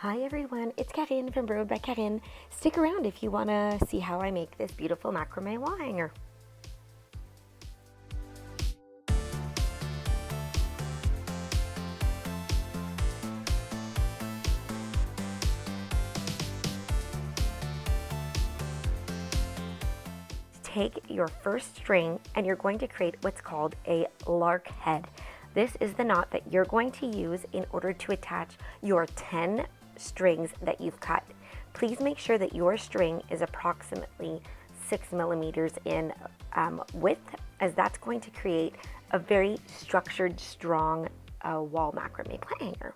Hi everyone, it's Caryne from Burrowed by Caryne. Stick around if you want to see how I make this beautiful macrame wall hanger. Take your first string and you're going to create what's called a lark head. This is the knot that you're going to use in order to attach your 10 strings that you've cut. Please make sure that your string is approximately 6 millimeters in width, as that's going to create a very structured, strong wall macrame plant hanger.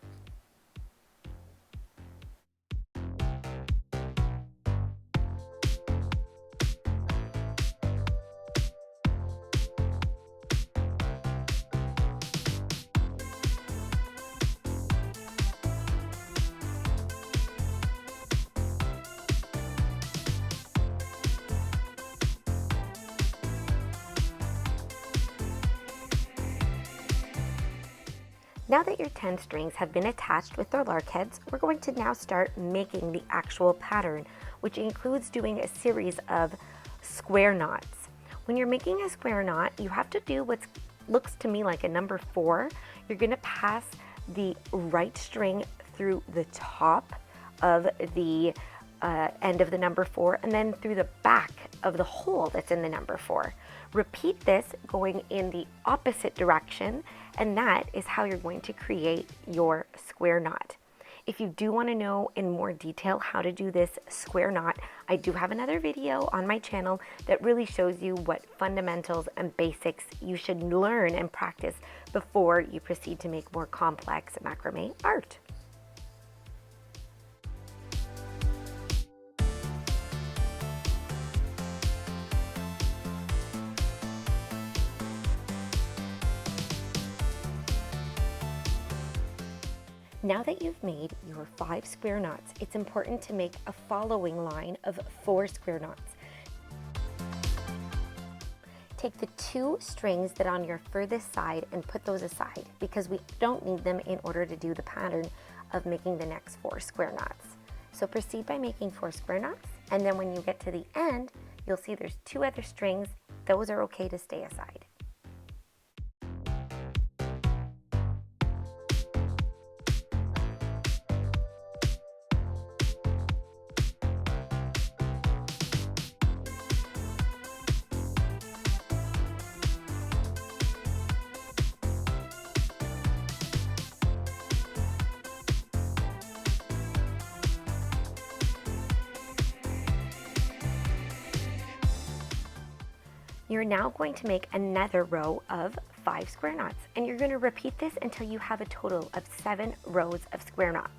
Now that your 10 strings have been attached with their lark heads, we're going to now start making the actual pattern, which includes doing a series of square knots. When you're making a square knot, you have to do what looks to me like a number 4. You're going to pass the right string through the top of the end of the number 4 and then through the back of the hole that's in the number 4. Repeat this going in the opposite direction, and that is how you're going to create your square knot. If you do want to know in more detail how to do this square knot, I do have another video on my channel that really shows you what fundamentals and basics you should learn and practice before you proceed to make more complex macrame art. Now that you've made your 5 square knots, it's important to make a following line of 4 square knots. Take the 2 strings that are on your furthest side and put those aside because we don't need them in order to do the pattern of making the next 4 square knots. So proceed by making 4 square knots, and then when you get to the end, you'll see there's 2 other strings. Those are okay to stay aside. You're now going to make another row of 5 square knots, and you're going to repeat this until you have a total of 7 rows of square knots.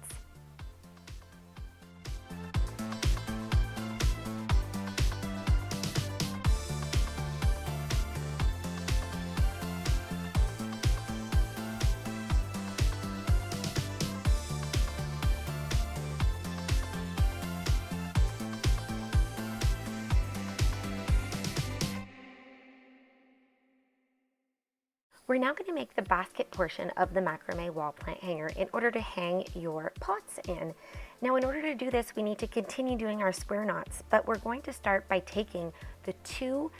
We're now going to make the basket portion of the macrame wall plant hanger in order to hang your pots in. Now, in order to do this, we need to continue doing our square knots, but we're going to start by taking the 2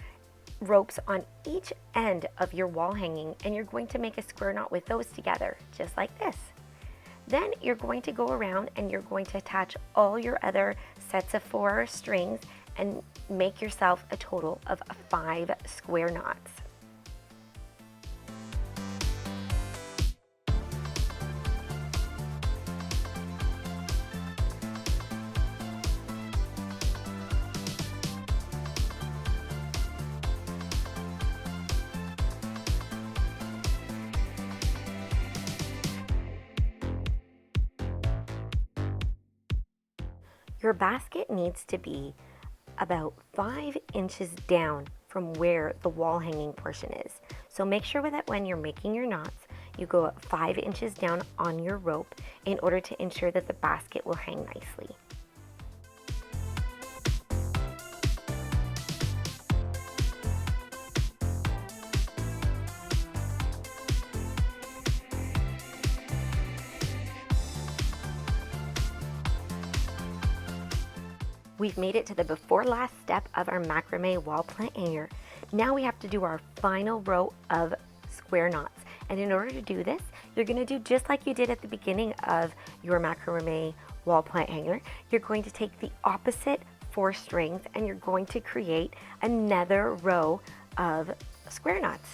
ropes on each end of your wall hanging, and you're going to make a square knot with those together, just like this. Then you're going to go around and you're going to attach all your other sets of 4 strings and make yourself a total of 5 square knots. Your basket needs to be about 5 inches down from where the wall hanging portion is. So make sure that when you're making your knots, you go up 5 inches down on your rope in order to ensure that the basket will hang nicely. We've made it to the before last step of our macrame wall plant hanger. Now we have to do our final row of square knots. And in order to do this, you're going to do just like you did at the beginning of your macrame wall plant hanger. You're going to take the opposite 4 strings and you're going to create another row of square knots.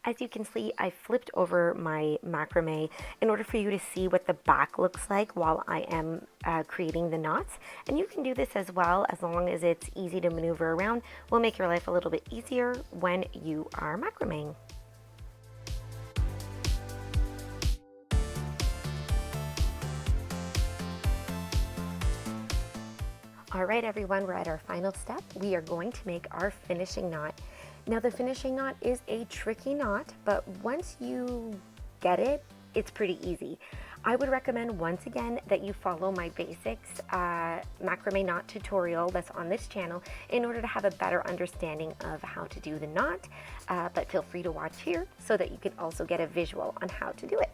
As you can see, I flipped over my macrame in order for you to see what the back looks like while I am creating the knots. And you can do this as well, as long as it's easy to maneuver around. Will make your life a little bit easier when you are macrameing. All right, everyone, we're at our final step. We are going to make our finishing knot. Now, the finishing knot is a tricky knot, but once you get it, it's pretty easy. I would recommend, once again, that you follow my basics macrame knot tutorial that's on this channel in order to have a better understanding of how to do the knot, but feel free to watch here so that you can also get a visual on how to do it.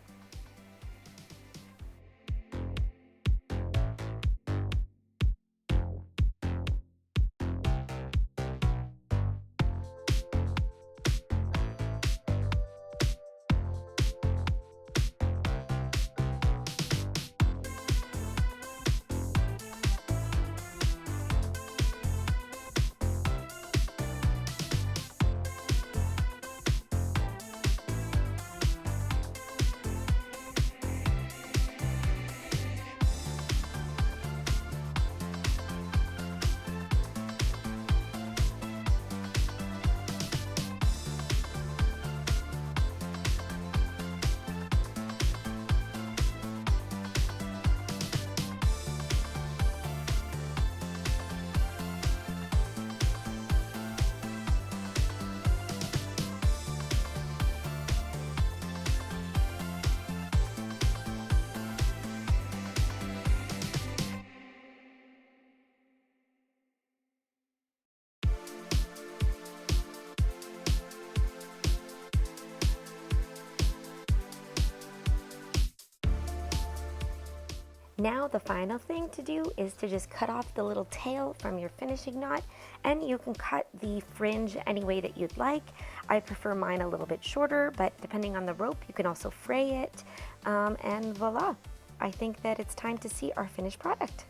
Now the final thing to do is to just cut off the little tail from your finishing knot, and you can cut the fringe any way that you'd like. I prefer mine a little bit shorter, but depending on the rope, you can also fray it, and voila. I think that it's time to see our finished product.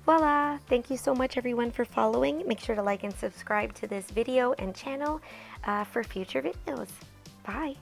Voila! Thank you so much, everyone, for following. Make sure to like and subscribe to this video and channel for future videos. Bye!